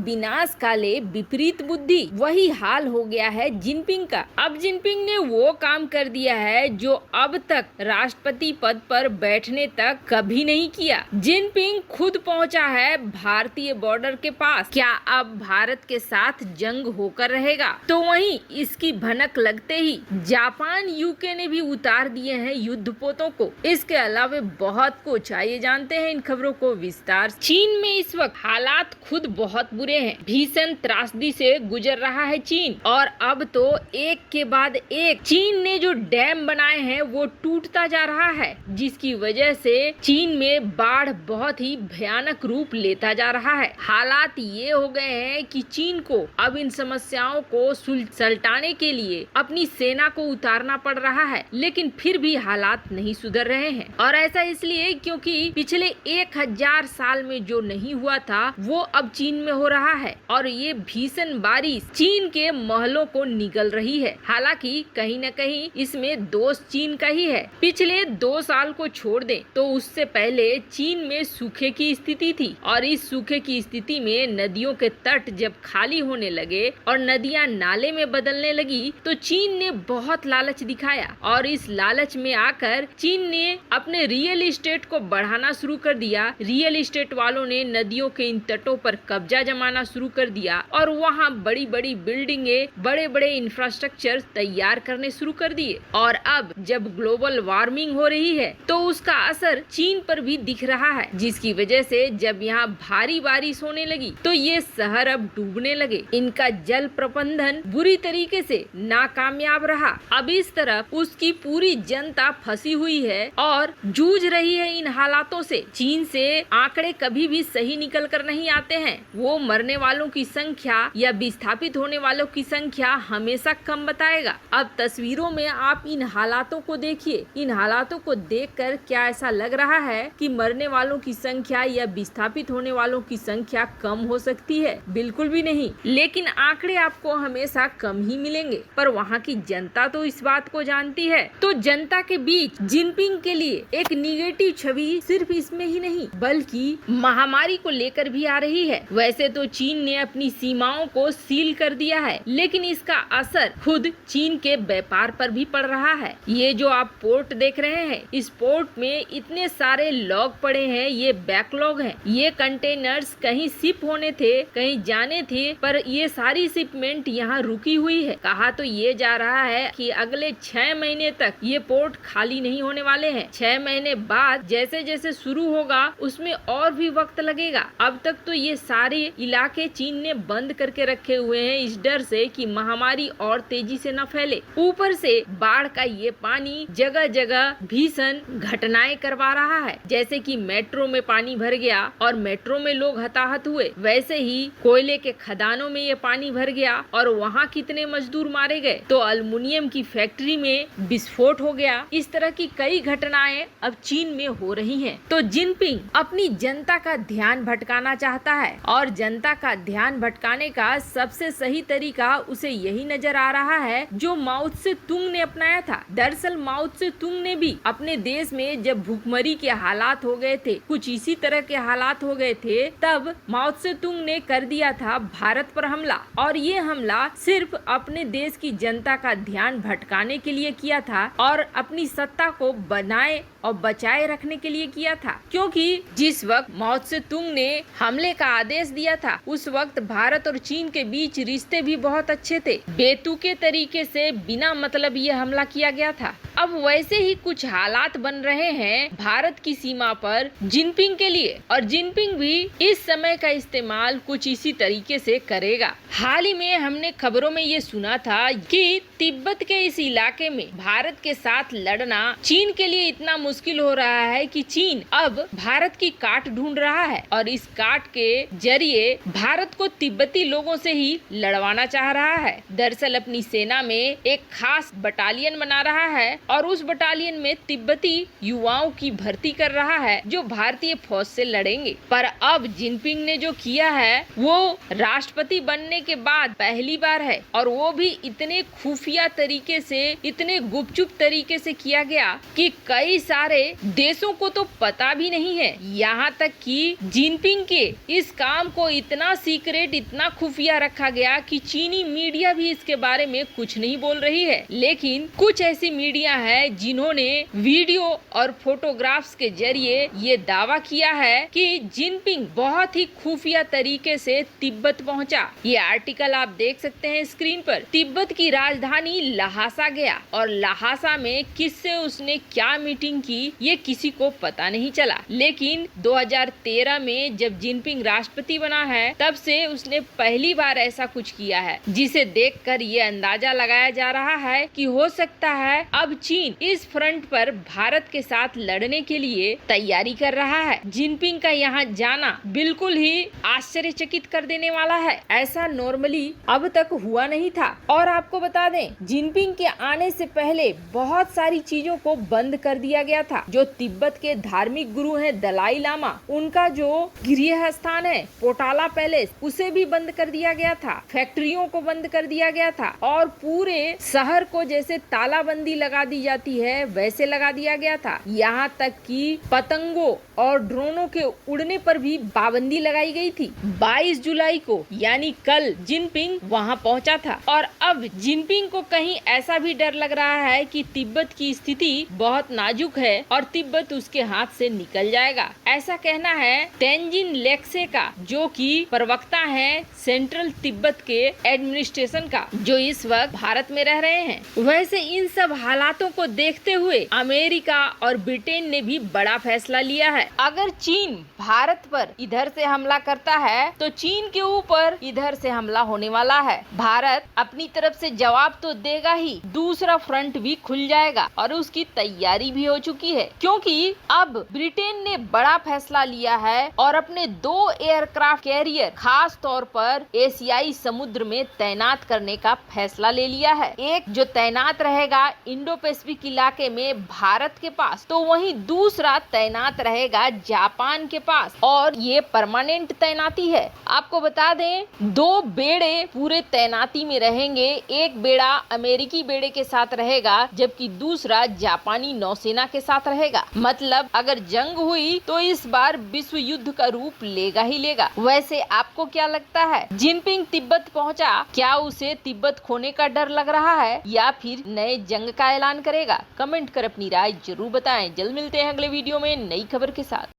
विनाश काले विपरीत बुद्धि, वही हाल हो गया है जिनपिंग का। अब जिनपिंग ने वो काम कर दिया है जो अब तक राष्ट्रपति पद पर बैठने तक कभी नहीं किया। जिनपिंग खुद पहुंचा है भारतीय बॉर्डर के पास। क्या अब भारत के साथ जंग होकर रहेगा? तो वहीं इसकी भनक लगते ही जापान, यूके ने भी उतार दिए हैं युद्धपोतों को। इसके अलावा बहुत कुछ, आइए जानते हैं इन खबरों को विस्तार। चीन में इस वक्त हालात खुद बहुत बुरे हैं। भीषण त्रासदी से गुजर रहा है चीन, और अब तो एक के बाद एक चीन ने जो डैम बनाए हैं वो टूटता जा रहा है, जिसकी वजह से चीन में बाढ़ बहुत ही भयानक रूप लेता जा रहा है। हालात ये हो गए हैं कि चीन को अब इन समस्याओं को सुलझाने के लिए अपनी सेना को उतारना पड़ रहा है, लेकिन फिर भी हालात नहीं सुधर रहे हैं। और ऐसा इसलिए क्योंकि पिछले 1000 साल में जो नहीं हुआ था वो अब चीन में हो रहा है, और ये भीषण बारिश चीन के महलों को निगल रही है। हालांकि कहीं न कहीं इसमें दोष चीन का ही है। पिछले 2 साल को छोड़ दें तो उससे पहले चीन में सूखे की स्थिति थी, और इस सूखे की स्थिति में नदियों के तट जब खाली होने लगे और नदियां नाले में बदलने लगी तो चीन ने बहुत लालच दिखाया, और इस लालच में आकर चीन ने अपने रियल एस्टेट को बढ़ाना शुरू कर दिया। रियल एस्टेट वालों ने नदियों के इन तटों पर कब्जा जमाना शुरू कर दिया, और वहाँ बड़ी बड़ी बिल्डिंगे, बड़े बड़े इंफ्रास्ट्रक्चर तैयार करने शुरू कर दिए। और अब जब ग्लोबल वार्मिंग हो रही है तो उसका असर चीन पर भी दिख रहा है, जिसकी वजह से जब यहाँ भारी बारिश होने लगी तो ये शहर अब डूबने लगे। इनका जल प्रबंधन बुरी तरीके से नाकामयाब रहा। अब इस तरफ उसकी पूरी जनता फंसी हुई है और जूझ रही है इन हालातों से। चीन से आंकड़े कभी भी सही निकल कर नहीं आते हैं। वो मरने वालों की संख्या या विस्थापित होने वालों की संख्या हमेशा कम बताएगा। अब तस्वीरों में आप इन हालातों को देखिए। इन हालातों को देखकर क्या ऐसा लग रहा है कि मरने वालों की संख्या या विस्थापित होने वालों की संख्या कम हो सकती है? बिल्कुल भी नहीं। लेकिन आंकड़े आपको हमेशा कम ही मिलेंगे, पर वहाँ की जनता तो इस बात को जानती है। तो जनता के बीच जिनपिंग के लिए एक निगेटिव छवि सिर्फ इसमें ही नहीं बल्कि महामारी को लेकर भी आ रही है। वैसे तो चीन ने अपनी सीमाओं को सील कर दिया है, लेकिन इसका असर खुद चीन के व्यापार पर भी पड़ रहा है। ये जो आप पोर्ट देख रहे हैं, इस पोर्ट में इतने सारे लॉग पड़े हैं, ये बैकलॉग हैं। ये कंटेनर्स कहीं शिप होने थे, कहीं जाने थे, पर ये सारी शिपमेंट यहाँ रुकी हुई है। कहा तो ये जा रहा है कि अगले 6 महीने तक ये पोर्ट खाली नहीं होने वाले हैं। 6 महीने बाद जैसे जैसे शुरू होगा उसमें और भी वक्त लगेगा। अब तक तो ये सारे इलाके चीन ने बंद करके रखे हुए हैं इस डर से कि महामारी और तेजी से न फैले। ऊपर से बाढ़ का ये पानी जगह जगह भीषण घटनाएं करवा रहा है, जैसे कि मेट्रो में पानी भर गया और मेट्रो में लोग हताहत हुए। वैसे ही कोयले के खदानों में ये पानी भर गया और वहाँ कितने मजदूर मारे गए। तो अल्युमिनियम की फैक्ट्री में विस्फोट हो गया। इस तरह की कई घटनाएं अब चीन में हो रही हैं। तो जिनपिंग अपनी जनता का ध्यान भटकाना चाहता है, और जनता का ध्यान भटकाने का सबसे सही तरीका उसे यही नजर आ रहा है जो माओ त्से तुंग ने अपनाया था। दरअसल माओ त्से तुंग ने भी अपने देश में जब भूखमरी के हालात हो गए थे, कुछ इसी तरह के हालात हो गए थे, तब माओ त्से तुंग ने कर दिया था भारत पर हमला। और ये हमला सिर्फ अपने देश की जनता का ध्यान भटकाने के लिए किया था और अपनी सत्ता को बनाए और बचाए रखने के लिए किया था। क्योंकि जिस वक्त माओ त्से तुंग ने हमले का आदेश दिया था उस वक्त भारत और चीन के बीच रिश्ते भी बहुत अच्छे थे। बेतुके तरीके से बिना मतलब ये हमला किया गया था। अब वैसे ही कुछ हालात बन रहे हैं भारत की सीमा पर जिनपिंग के लिए, और जिनपिंग भी इस समय का इस्तेमाल कुछ इसी तरीके से करेगा। हाल ही में हमने खबरों में ये सुना था कि तिब्बत के इस इलाके में भारत के साथ लड़ना चीन के लिए इतना मुश्किल हो रहा है कि चीन अब भारत की काट ढूंढ रहा है, और इस काट के जरिए भारत को तिब्बती लोगों से ही लड़वाना चाह रहा है। दरअसल अपनी सेना में एक खास बटालियन बना रहा है और उस बटालियन में तिब्बती युवाओं की भर्ती कर रहा है जो भारतीय फौज से लड़ेंगे। पर अब जिनपिंग ने जो किया है वो राष्ट्रपति बनने के बाद पहली बार है, और वो भी इतने खुफिया तरीके से, इतने गुपचुप तरीके से किया गया कि कई सारे देशों को तो पता भी नहीं है। यहाँ तक कि जिनपिंग के इस काम को इतना सीक्रेट, इतना खुफिया रखा गया कि चीनी मीडिया भी इसके बारे में कुछ नहीं बोल रही है। लेकिन कुछ ऐसी मीडिया है जिन्होंने वीडियो और फोटोग्राफ्स के जरिए ये दावा किया है कि जिनपिंग बहुत ही खुफिया तरीके से तिब्बत पहुंचा। ये आर्टिकल आप देख सकते हैं स्क्रीन पर। तिब्बत की राजधानी लहासा गया और लहासा में किससे उसने क्या मीटिंग की ये किसी को पता नहीं चला। लेकिन 2013 में जब जिनपिंग राष्ट्रपति बना है तब से उसने पहली बार ऐसा कुछ किया है, जिसे देखकर ये अंदाजा लगाया जा रहा है कि हो सकता है अब चीन इस फ्रंट पर भारत के साथ लड़ने के लिए तैयारी कर रहा है। जिनपिंग का यहाँ जाना बिल्कुल ही आश्चर्यचकित कर देने वाला है। ऐसा नॉर्मली अब तक हुआ नहीं था। और आपको बता दें, जिनपिंग के आने से पहले बहुत सारी चीजों को बंद कर दिया गया था। जो तिब्बत के धार्मिक गुरु हैं दलाई लामा, उनका जो गृह स्थान है पोटाला पैलेस, उसे भी बंद कर दिया गया था। फैक्ट्रियों को बंद कर दिया गया था और पूरे शहर को जैसे तालाबंदी लगा दी जाती है वैसे लगा दिया गया था। यहाँ तक कि पतंगों और ड्रोनों के उड़ने पर भी पाबंदी लगाई गई थी। 22 जुलाई को यानी कल जिनपिंग वहाँ पहुँचा था। और अब जिनपिंग को कहीं ऐसा भी डर लग रहा है कि तिब्बत की स्थिति बहुत नाजुक है और तिब्बत उसके हाथ से निकल जाएगा। ऐसा कहना है तेंजिन लेक्से का, जो कि प्रवक्ता है सेंट्रल तिब्बत के एडमिनिस्ट्रेशन का, जो इस वक्त भारत में रह रहे हैं। वैसे इन सब हालातों को देखते हुए अमेरिका और ब्रिटेन ने भी बड़ा फैसला लिया है। अगर चीन भारत पर इधर से हमला करता है तो चीन के ऊपर इधर से हमला होने वाला है। भारत अपनी तरफ से जवाब तो देगा ही, दूसरा फ्रंट भी खुल जाएगा और उसकी तैयारी भी हो चुकी है, क्योंकि अब ब्रिटेन ने बड़ा फैसला लिया है और अपने 2 एयरक्राफ्ट कैरियर खास तौर पर एशियाई समुद्र में तैनात करने का फैसला ले लिया है। एक जो तैनात रहेगा इंडो पैसिफिक इलाके में भारत के पास, तो वहीं दूसरा तैनात रहेगा जापान के पास, और ये परमानेंट तैनाती है। आपको बता दें 2 बेड़े पूरे तैनाती में रहेंगे। एक बेड़ा अमेरिकी बेड़े के साथ रहेगा जबकि दूसरा जापानी नौसेना के साथ रहेगा। मतलब अगर जंग हुई तो इस बार विश्व युद्ध का रूप लेगा ही लेगा। वैसे आपको क्या लगता है, जिनपिंग तिब्बत पहुंचा, क्या उसे तिब्बत खोने का डर लग रहा है या फिर नए जंग का ऐलान करेगा? कमेंट कर अपनी राय जरूर बताएं। जल्द मिलते हैं अगले वीडियो में नई खबर के साथ।